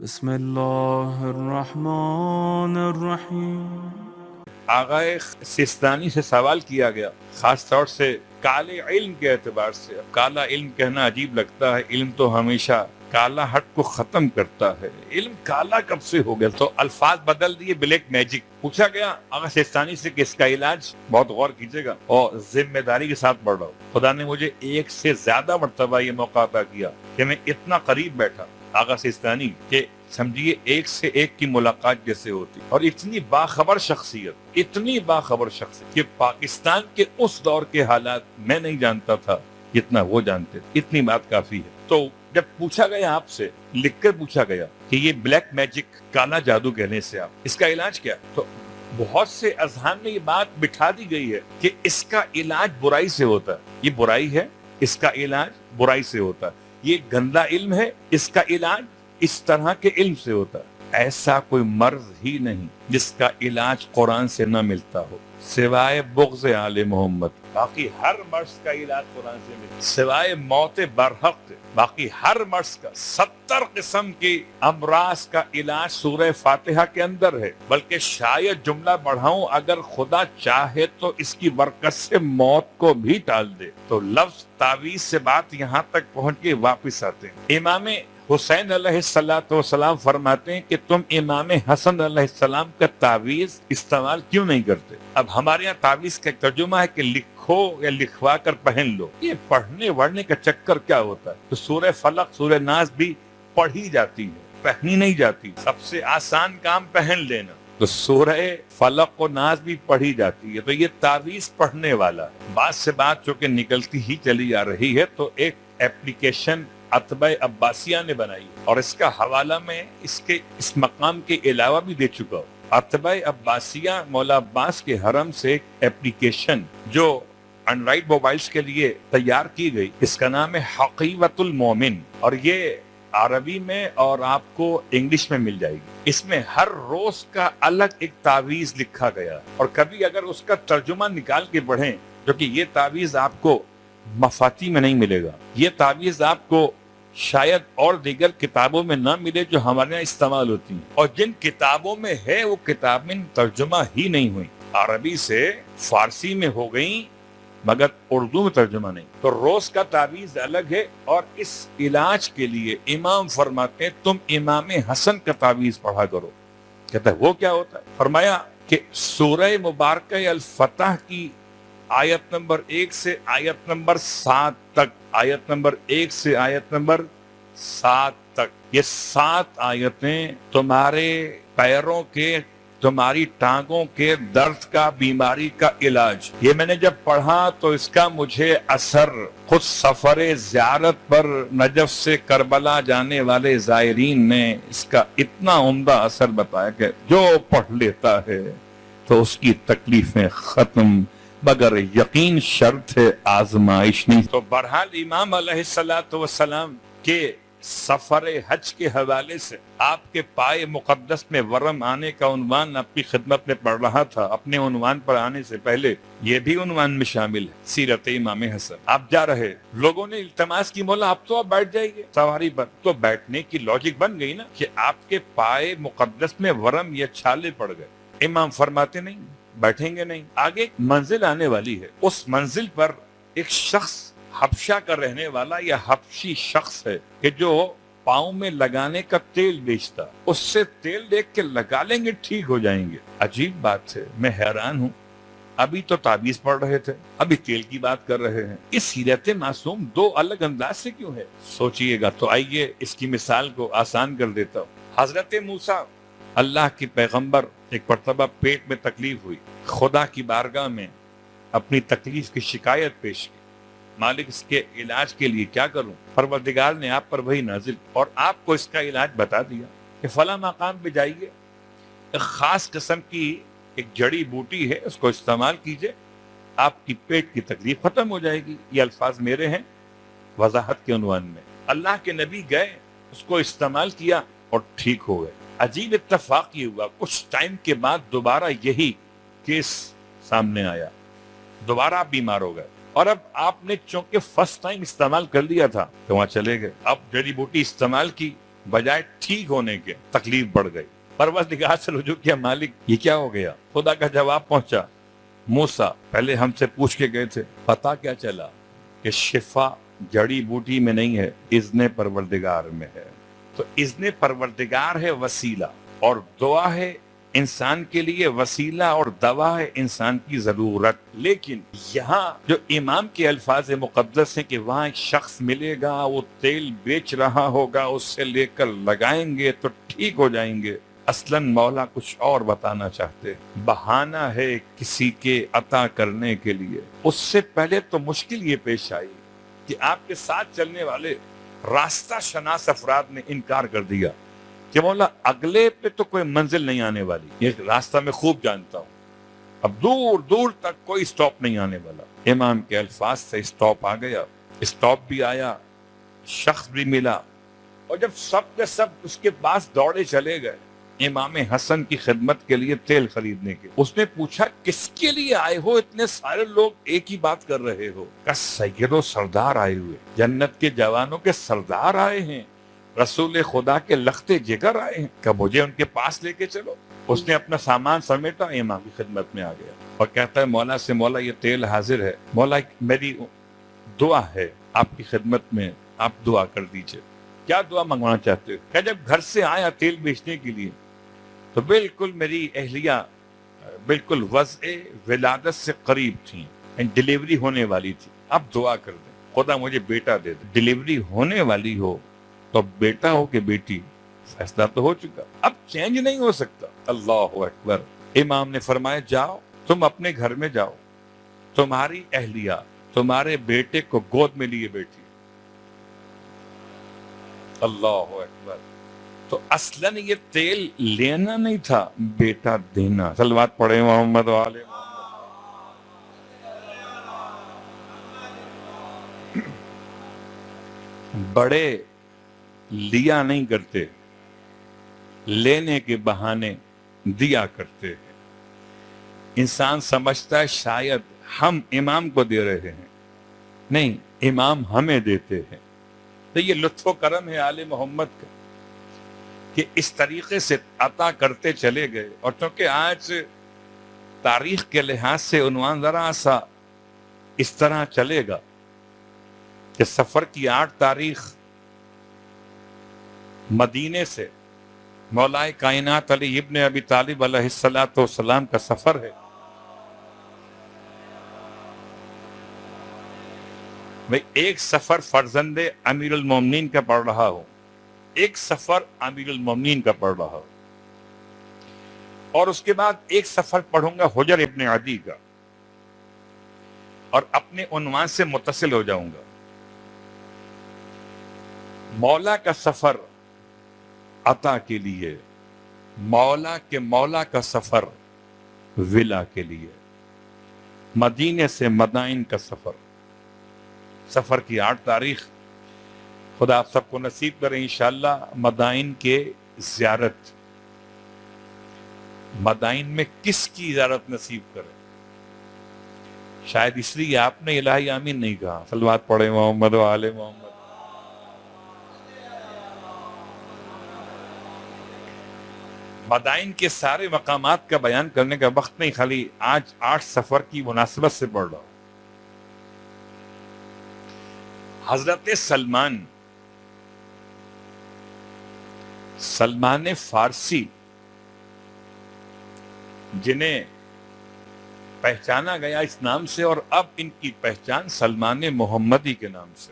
بسم اللہ الرحمن الرحیم۔ آغائے سیستانی سے سوال کیا گیا، خاص طور سے کالے علم کے اعتبار سے۔ اب کالا علم کہنا عجیب لگتا ہے، علم تو ہمیشہ کالا ہٹ کو ختم کرتا ہے، علم کالا کب سے ہو گیا؟ تو الفاظ بدل دیے، بلیک میجک۔ پوچھا گیا آغا سیستانی سے کہ اس کا علاج، بہت غور کیجیے گا اور ذمہ داری کے ساتھ پڑھ رہا ہوں، خدا نے مجھے ایک سے زیادہ مرتبہ یہ موقع عطا کیا کہ میں اتنا قریب بیٹھا آغا سیستانی کہ سمجھیے ایک سے ایک کی ملاقات جیسے ہوتی، اور اتنی باخبر شخصیت، اتنی باخبر شخصیت کہ پاکستان کے اس دور کے حالات میں نہیں جانتا تھا جتنا وہ جانتے تھے، اتنی بات کافی ہے۔ تو جب پوچھا گیا آپ سے، لکھ کر پوچھا گیا کہ یہ بلیک میجک، کالا جادو کہنے سے آپ، اس کا علاج کیا؟ تو بہت سے اذہان میں یہ بات بٹھا دی گئی ہے کہ اس کا علاج برائی سے ہوتا ہے، یہ برائی ہے، اس کا علاج برائی سے ہوتا ہے، یہ گندا علم ہے، اس کا علاج اس طرح کے علم سے ہوتا ہے۔ ایسا کوئی مرض ہی نہیں جس کا علاج قرآن سے نہ ملتا ہو سوائے بغض آل محمد۔ باقی ہر مرض کا علاج قرآن سے ملتا ہے سوائے موت برحق، باقی ہر مرض کا 70 قسم کی امراض کا علاج سورہ فاتحہ کے اندر ہے۔ بلکہ شاید جملہ بڑھاؤں، اگر خدا چاہے تو اس کی برکت سے موت کو بھی ٹال دے۔ تو لفظ تعویذ سے بات یہاں تک پہنچ کے واپس آتے ہیں۔ امام حسین علیہ السلام فرماتے ہیں کہ تم امام حسن علیہ السلام کا تعویذ استعمال کیوں نہیں کرتے؟ اب ہمارے یہاں تعویذ کا ترجمہ ہے کہ لکھو یا لکھوا کر پہن لو۔ یہ پڑھنے وڑھنے کا چکر کیا ہوتا ہے؟ تو سورہ فلق، سورہ ناس بھی پڑھی جاتی ہے، پہنی نہیں جاتی۔ سب سے آسان کام پہن لینا، تو سورہ فلق و ناس بھی پڑھی جاتی ہے۔ تو یہ تعویذ پڑھنے والا ہے۔ بات سے بات جو کہ نکلتی ہی چلی آ رہی ہے، تو ایک ایپلیکیشن اتباع عباسیہ نے بنائی، اور اس کا حوالہ میں اس مقام کے علاوہ بھی دے چکا ہوں۔ اتباع عباسیہ مولا عباس کے حرم سے ایک ایپلیکیشن جو اینڈرائیڈ موبائلز کے لیے تیار کی گئی، اس کا نام ہے حقیقت المومن، اور یہ عربی میں اور آپ کو انگلش میں مل جائے گی۔ اس میں ہر روز کا الگ ایک تعویذ لکھا گیا، اور کبھی اگر اس کا ترجمہ نکال کے پڑھیں، جو کہ یہ تعویذ آپ کو مفاتی میں نہیں ملے گا، یہ تعویذ آپ کو شاید اور دیگر کتابوں میں نہ ملے جو ہمارے یہاں استعمال ہوتی ہیں، اور جن کتابوں میں ہے وہ کتابیں ترجمہ ہی نہیں ہوئی، عربی سے فارسی میں ہو گئیں مگر اردو میں ترجمہ نہیں۔ تو روز کا تعویذ الگ ہے، اور اس علاج کے لیے امام فرماتے ہیں تم امام حسن کا تعویذ پڑھا کرو۔ کہتا ہے وہ کیا ہوتا ہے؟ فرمایا کہ سورہ مبارکہ الفتح کی آیت نمبر 1 سے آیت نمبر 7 تک، آیت نمبر 1 سے آیت نمبر 7 تک، یہ 7 آیتیں تمہارے پیروں کے، تمہاری ٹانگوں کے درد کا، بیماری کا علاج۔ یہ میں نے جب پڑھا تو اس کا مجھے اثر خود سفر زیارت پر نجف سے کربلا جانے والے زائرین نے اس کا اتنا عمدہ اثر بتایا کہ جو پڑھ لیتا ہے تو اس کی تکلیفیں ختم، مگر یقین شرط ہے آزمائش نہیں۔ تو بہرحال امام علیہ السلام کے سفر حج کے حوالے سے آپ کے پائے مقدس میں ورم آنے کا عنوان آپ کی خدمت میں پڑھ رہا تھا۔ اپنے عنوان پر آنے سے پہلے یہ بھی عنوان میں شامل ہے، سیرت امام حسن۔ آپ جا رہے، لوگوں نے التماس کی، مولا آپ تو آپ بیٹھ جائیے سواری پر۔ تو بیٹھنے کی لاجک بن گئی نا کہ آپ کے پائے مقدس میں ورم یا چھالے پڑ گئے۔ امام فرماتے نہیں، بیٹھیں گے نہیں۔ آگے ایک منزل آنے والی ہے، اس منزل پر ایک شخص حبشہ کا رہنے والا یا حبشی شخص ہے کہ جو پاؤں میں لگانے کا تیل بیچتا، اس سے تیل دیکھ کے لگا لیں گے ٹھیک ہو جائیں گے۔ عجیب بات ہے، میں حیران ہوں، ابھی تو تعویذ پڑھ رہے تھے، ابھی تیل کی بات کر رہے ہیں۔ اس سیرت معصوم دو الگ انداز سے کیوں ہے؟ سوچئے گا تو آئیے اس کی مثال کو آسان کر دیتا ہوں۔ حضرت موسیٰ اللہ کی پیغمبر، ایک مرتبہ پیٹ میں تکلیف ہوئی، خدا کی بارگاہ میں اپنی تکلیف کی شکایت پیش کی، مالک اس کے علاج کے لیے کیا کروں؟ پروردگار نے آپ پر وہی نازل اور آپ کو اس کا علاج بتا دیا کہ فلاں مقام پہ جائیے، ایک خاص قسم کی ایک جڑی بوٹی ہے، اس کو استعمال کیجئے، آپ کی پیٹ کی تکلیف ختم ہو جائے گی۔ یہ الفاظ میرے ہیں وضاحت کے عنوان میں۔ اللہ کے نبی گئے، اس کو استعمال کیا اور ٹھیک ہو گئے۔ عجیب اتفاق یہ ہوا، کچھ ٹائم کے بعد دوبارہ یہی کیس سامنے آیا، دوبارہ آپ بیمار ہو گئے، اور اب آپ نے چونکہ فرسٹ ٹائم استعمال کر لیا تھا تو وہاں چلے گئے۔ اب جڑی بوٹی استعمال کی بجائے ٹھیک ہونے کے تکلیف بڑھ گئی. پروردگار سے رجوع کیا, مالک یہ کیا ہو گیا؟ خدا کا جواب پہنچا, موسیٰ پہلے ہم سے پوچھ کے گئے تھے, پتا کیا چلا کہ شفا جڑی بوٹی میں نہیں ہے, اذن پروردگار میں ہے. تو اذن پروردگار ہے وسیلہ, اور دعا ہے انسان کے لیے وسیلہ, اور دوا ہے انسان کی ضرورت. لیکن یہاں جو امام کے الفاظ مقدس ہیں کہ وہاں ایک شخص ملے گا, وہ تیل بیچ رہا ہوگا, اس سے لے کر لگائیں گے تو ٹھیک ہو جائیں گے. اصلاً مولا کچھ اور بتانا چاہتے, بہانہ ہے کسی کے عطا کرنے کے لیے. اس سے پہلے تو مشکل یہ پیش آئی کہ آپ کے ساتھ چلنے والے راستہ شناس افراد نے انکار کر دیا کہ مولا اگلے پہ تو کوئی منزل نہیں آنے والی, یہ راستہ میں خوب جانتا ہوں, اب دور دور تک کوئی سٹاپ نہیں آنے والا. امام کے الفاظ سے سٹاپ آ گیا, سٹاپ بھی آیا, شخص بھی ملا, اور جب سب کے سب اس کے پاس دوڑے چلے گئے امام حسن کی خدمت کے لیے تیل خریدنے کے, اس نے پوچھا کس کے لیے آئے ہو, اتنے سارے لوگ ایک ہی بات کر رہے ہو؟ کہ سید و سردار آئے ہوئے, جنت کے جوانوں کے سردار آئے ہیں, رسول خدا کے لختے جگر آئے ہیں, کہ مجھے ان کے پاس لے کے چلو. اس نے اپنا سامان سمیٹا, امام کی خدمت میں آ گیا اور کہتا ہے مولا سے, مولا یہ تیل حاضر ہے, مولا میری دعا ہے آپ کی خدمت میں, آپ دعا کر دیجئے. کیا دعا منگوانا چاہتے ہو؟ کہ جب گھر سے آیا تیل بیچنے کے لیے تو بالکل میری اہلیہ بالکل وضع ولادت سے قریب تھیں, ڈیلیوری ہونے والی تھی, اب دعا کر دیں خدا مجھے بیٹا دے دے. ڈیلیوری ہونے والی ہو تو بیٹا ہو کہ بیٹی, فیصلہ تو ہو چکا, اب چینج نہیں ہو سکتا. اللہ اکبر. امام نے فرمایا جاؤ تم اپنے گھر میں جاؤ, تمہاری اہلیہ تمہارے بیٹے کو گود میں لیے بیٹھی. اللہ اکبر. تو اصلاً یہ تیل لینا نہیں تھا, بیٹا دینا. صلوات پڑھے محمد والے بڑے لیا نہیں کرتے, لینے کے بہانے دیا کرتے ہیں. انسان سمجھتا ہے شاید ہم امام کو دے رہے ہیں, نہیں, امام ہمیں دیتے ہیں. تو یہ لطف و کرم ہے آل محمد کا کہ اس طریقے سے عطا کرتے چلے گئے. اور چونکہ آج تاریخ کے لحاظ سے عنوان ذرا سا اس طرح چلے گا کہ سفر کی 8 تاریخ مدینے سے مولا کائنات علی ابن ابی طالب علیہ السلام کا سفر ہے. میں ایک سفر فرزند امیر المومنین کا پڑھ رہا ہوں, ایک سفر امیر المومنین کا پڑھ رہا ہوں, اور اس کے بعد ایک سفر پڑھوں گا حجر ابن عدی کا, اور اپنے عنوان سے متصل ہو جاؤں گا. مولا کا سفر عطا کے لیے, مولا کے مولا کا سفر ولا کے لیے, مدینے سے مدائن کا سفر. سفر کی 8 تاریخ خدا آپ سب کو نصیب کرے انشاءاللہ مدائن کے زیارت. مدائن میں کس کی زیارت نصیب کرے؟ شاید اس لیے آپ نے الہی آمین نہیں کہا. صلوات پڑھے محمد و آل محمد. مدائن کے سارے مقامات کا بیان کرنے کا وقت نہیں, خالی آج 8 سفر کی مناسبت سے پڑھ رہا ہوں. حضرت سلمان فارسی, جنہیں پہچانا گیا اس نام سے, اور اب ان کی پہچان سلمان محمدی کے نام سے.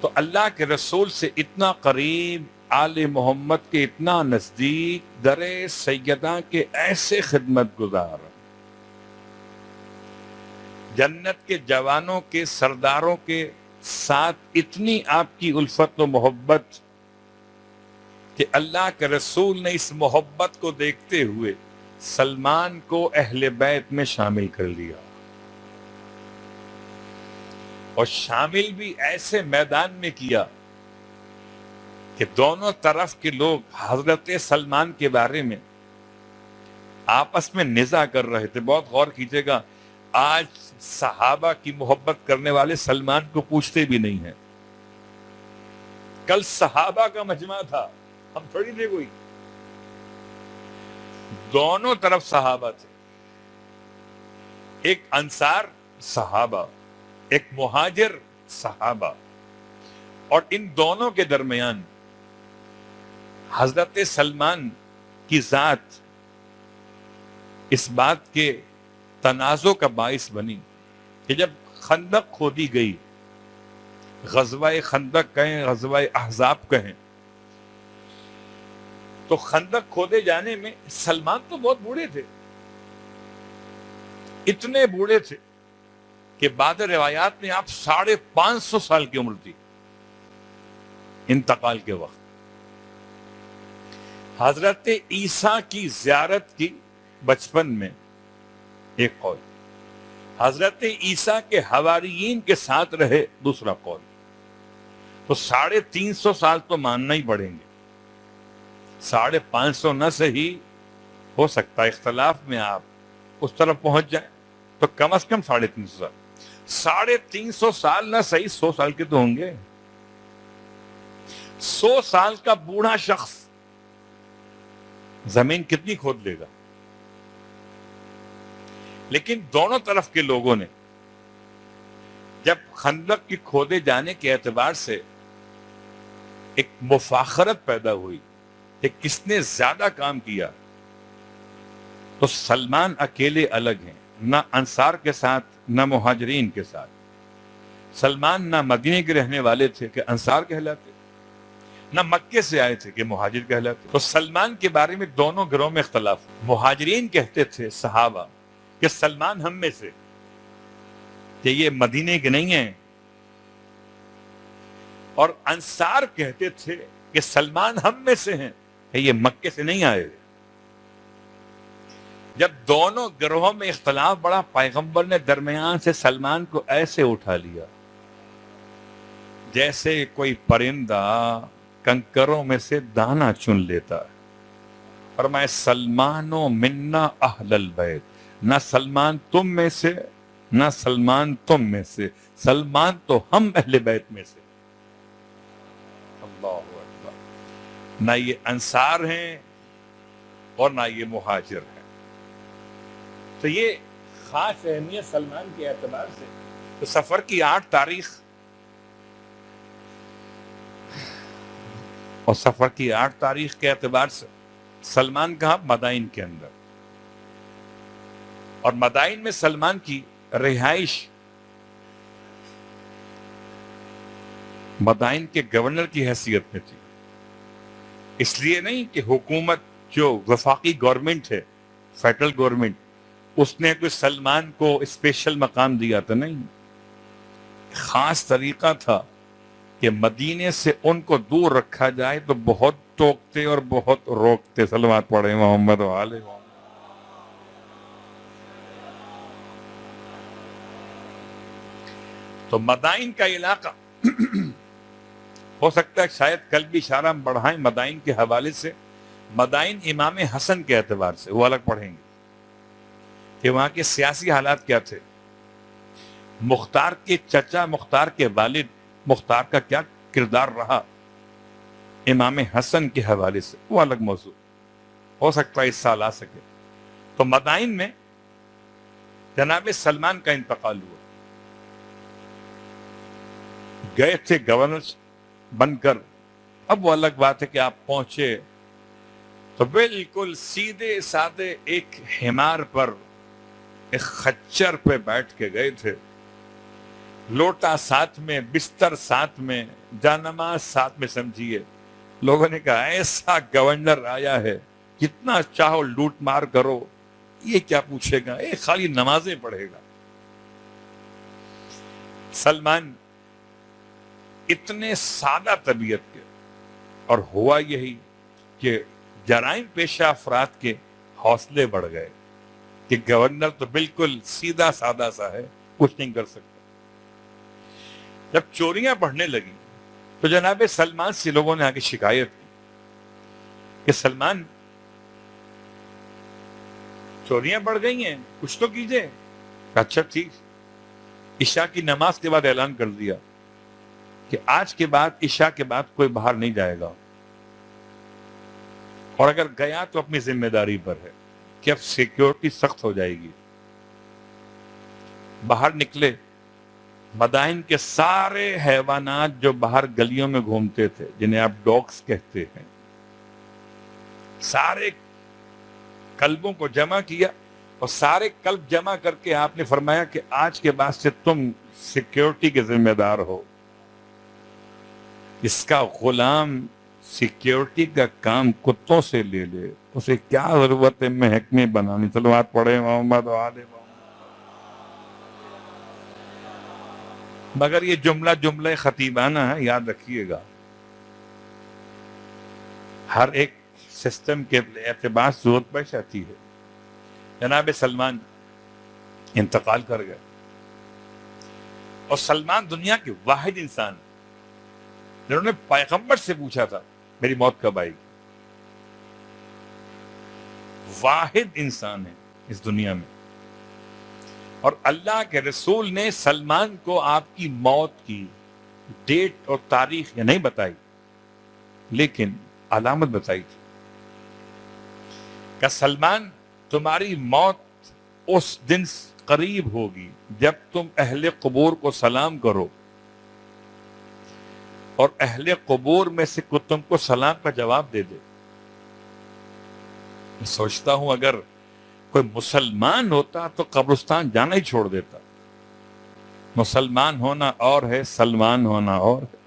تو اللہ کے رسول سے اتنا قریب, آل محمد کے اتنا نزدیک, در سیدہ کے ایسے خدمت گزار, جنت کے جوانوں کے سرداروں کے ساتھ اتنی آپ کی الفت و محبت کہ اللہ کے رسول نے اس محبت کو دیکھتے ہوئے سلمان کو اہل بیت میں شامل کر لیا, اور شامل بھی ایسے میدان میں کیا کہ دونوں طرف کے لوگ حضرت سلمان کے بارے میں آپس میں نزاع کر رہے تھے. بہت غور کیجئے گا, آج صحابہ کی محبت کرنے والے سلمان کو پوچھتے بھی نہیں ہیں. کل صحابہ کا مجمع تھا، ہم تھوڑی تھے کوئی، دونوں طرف صحابہ تھے، ایک انصار صحابہ، ایک مہاجر صحابہ، اور ان دونوں کے درمیان حضرت سلمان کی ذات اس بات کے تنازع کا باعث بنی کہ جب خندق کھودی گئی، غزوہ خندق کہیں، غزوہ احزاب کہیں، تو خندق کھودے جانے میں سلمان تو بہت بوڑھے تھے، اتنے بوڑھے تھے کہ بعض روایات میں آپ 550 سال کی عمر تھی انتقال کے وقت۔ حضرت عیسیٰ کی زیارت کی بچپن میں ایک قول، حضرت عیسیٰ کے حواریین کے ساتھ رہے دوسرا قول، تو 350 سال تو ماننا ہی پڑیں گے، 550 نہ صحیح، ہو سکتا ہے اختلاف میں آپ اس طرف پہنچ جائیں تو کم از کم 350 سال، 350 سال نہ صحیح 100 سال کے تو ہوں گے۔ 100 سال کا بوڑھا شخص زمین کتنی کھود لے گا؟ لیکن دونوں طرف کے لوگوں نے جب خندق کی کھودے جانے کے اعتبار سے ایک مفاخرت پیدا ہوئی کہ کس نے زیادہ کام کیا، تو سلمان اکیلے الگ ہیں، نہ انصار کے ساتھ نہ مہاجرین کے ساتھ۔ سلمان نہ مدینے کے رہنے والے تھے کہ انصار کہلاتے، نہ مکے سے آئے تھے کہ مہاجر کہلاتے۔ تو سلمان کے بارے میں دونوں گروہ میں اختلاف، مہاجرین کہتے تھے صحابہ کہ سلمان ہم میں سے، کہ یہ مدینے کے نہیں ہیں، اور انصار کہتے تھے کہ سلمان ہم میں سے ہیں، کہ یہ مکے سے نہیں آئے۔ جب دونوں گروہوں میں اختلاف بڑا، پیغمبر نے درمیان سے سلمان کو ایسے اٹھا لیا جیسے کوئی پرندہ کنکروں میں سے دانا چن لیتا ہے۔ فرمایا سلمانو منا اہل البیت، نہ سلمان تم میں سے نہ سلمان تم میں سے، سلمان تو ہم اہل بیت میں سے۔ اللہ اکبر، نہ یہ انصار ہیں اور نہ یہ مہاجر ہیں۔ تو یہ خاص اہمیت سلمان کے اعتبار سے، تو سفر کی 8 تاریخ اور سفر کی 8 تاریخ کے اعتبار سے سلمان کہاں؟ مدائن کے اندر، اور مدائن میں سلمان کی رہائش مدائن کے گورنر کی حیثیت میں تھی، اس لیے نہیں کہ حکومت جو وفاقی گورنمنٹ ہے، فیڈرل گورنمنٹ، اس نے کوئی سلمان کو اسپیشل مقام دیا تھا، نہیں، خاص طریقہ تھا کہ مدینے سے ان کو دور رکھا جائے تو بہت ٹوکتے اور بہت روکتے، صلوات پڑھیں محمد و آل محمد۔ تو مدائن کا علاقہ ہو سکتا ہے شاید کل بھی اشارہ ہم بڑھائیں مدائن کے حوالے سے، مدائن امام حسن کے اعتبار سے وہ الگ پڑھیں گے کہ وہاں کے سیاسی حالات کیا تھے، مختار کے چچا مختار کے والد مختار کا کیا کردار رہا امام حسن کے حوالے سے، وہ الگ موضوع، ہو سکتا ہے اس سال آ سکے۔ تو مدائن میں جناب سلمان کا انتقال ہوا، گئے تھے گورنر بن کر، اب وہ الگ بات ہے کہ آپ پہنچے تو بالکل سیدھے سادے ایک حمار پر، ایک خچر پہ بیٹھ کے گئے تھے، لوٹا ساتھ میں، بستر ساتھ میں، جانماز ساتھ میں، سمجھیے۔ لوگوں نے کہا ایسا گورنر آیا ہے، کتنا چاہو لوٹ مار کرو، یہ کیا پوچھے گا، یہ خالی نمازیں پڑھے گا۔ سلمان اتنے سادہ طبیعت کے، اور ہوا یہی کہ جرائم پیشہ افراد کے حوصلے بڑھ گئے کہ گورنر تو بالکل سیدھا سادہ سا ہے، کچھ نہیں کر سکتا۔ جب چوریاں بڑھنے لگی تو جناب سلمان سے لوگوں نے آگے شکایت کی کہ سلمان چوریاں بڑھ گئی ہیں، کچھ تو کیجئے۔ اچھا ٹھیک، عشاء کی نماز کے بعد اعلان کر دیا کہ آج کے بعد عشاء کے بعد کوئی باہر نہیں جائے گا، اور اگر گیا تو اپنی ذمہ داری پر ہے کہ اب سیکیورٹی سخت ہو جائے گی۔ باہر نکلے، مدائن کے سارے حیوانات جو باہر گلیوں میں گھومتے تھے، جنہیں آپ ڈاگس کہتے ہیں، سارے کلبوں کو جمع کیا، اور سارے کلب جمع کر کے آپ نے فرمایا کہ آج کے بعد سے تم سیکیورٹی کے ذمہ دار ہو۔ اس کا غلام سیکیورٹی کا کام کتوں سے لے لے، اسے کیا ضرورت ہے محکمے بنانی؟ صلوات پڑھے محمد و آل محمد۔ مگر یہ جملہ خطیبانہ ہے، یاد رکھیے گا، ہر ایک سسٹم کے اعتبار سے ضرورت پیش آتی ہے۔ جناب سلمان انتقال کر گئے، اور سلمان دنیا کے واحد انسان جنہوں نے پیغمبر سے پوچھا تھا میری موت کب آئے گی۔ واحد انسان ہے اس دنیا میں، اور اللہ کے رسول نے سلمان کو آپ کی موت کی ڈیٹ اور تاریخ یہ نہیں بتائی، لیکن علامت بتائی تھی کہ سلمان تمہاری موت اس دن قریب ہوگی جب تم اہل قبور کو سلام کرو، اور اہل قبور میں سے کوئی تم کو سلام کا جواب دے دے۔ میں سوچتا ہوں اگر کوئی مسلمان ہوتا تو قبرستان جانا ہی چھوڑ دیتا۔ مسلمان ہونا اور ہے، سلمان ہونا اور ہے۔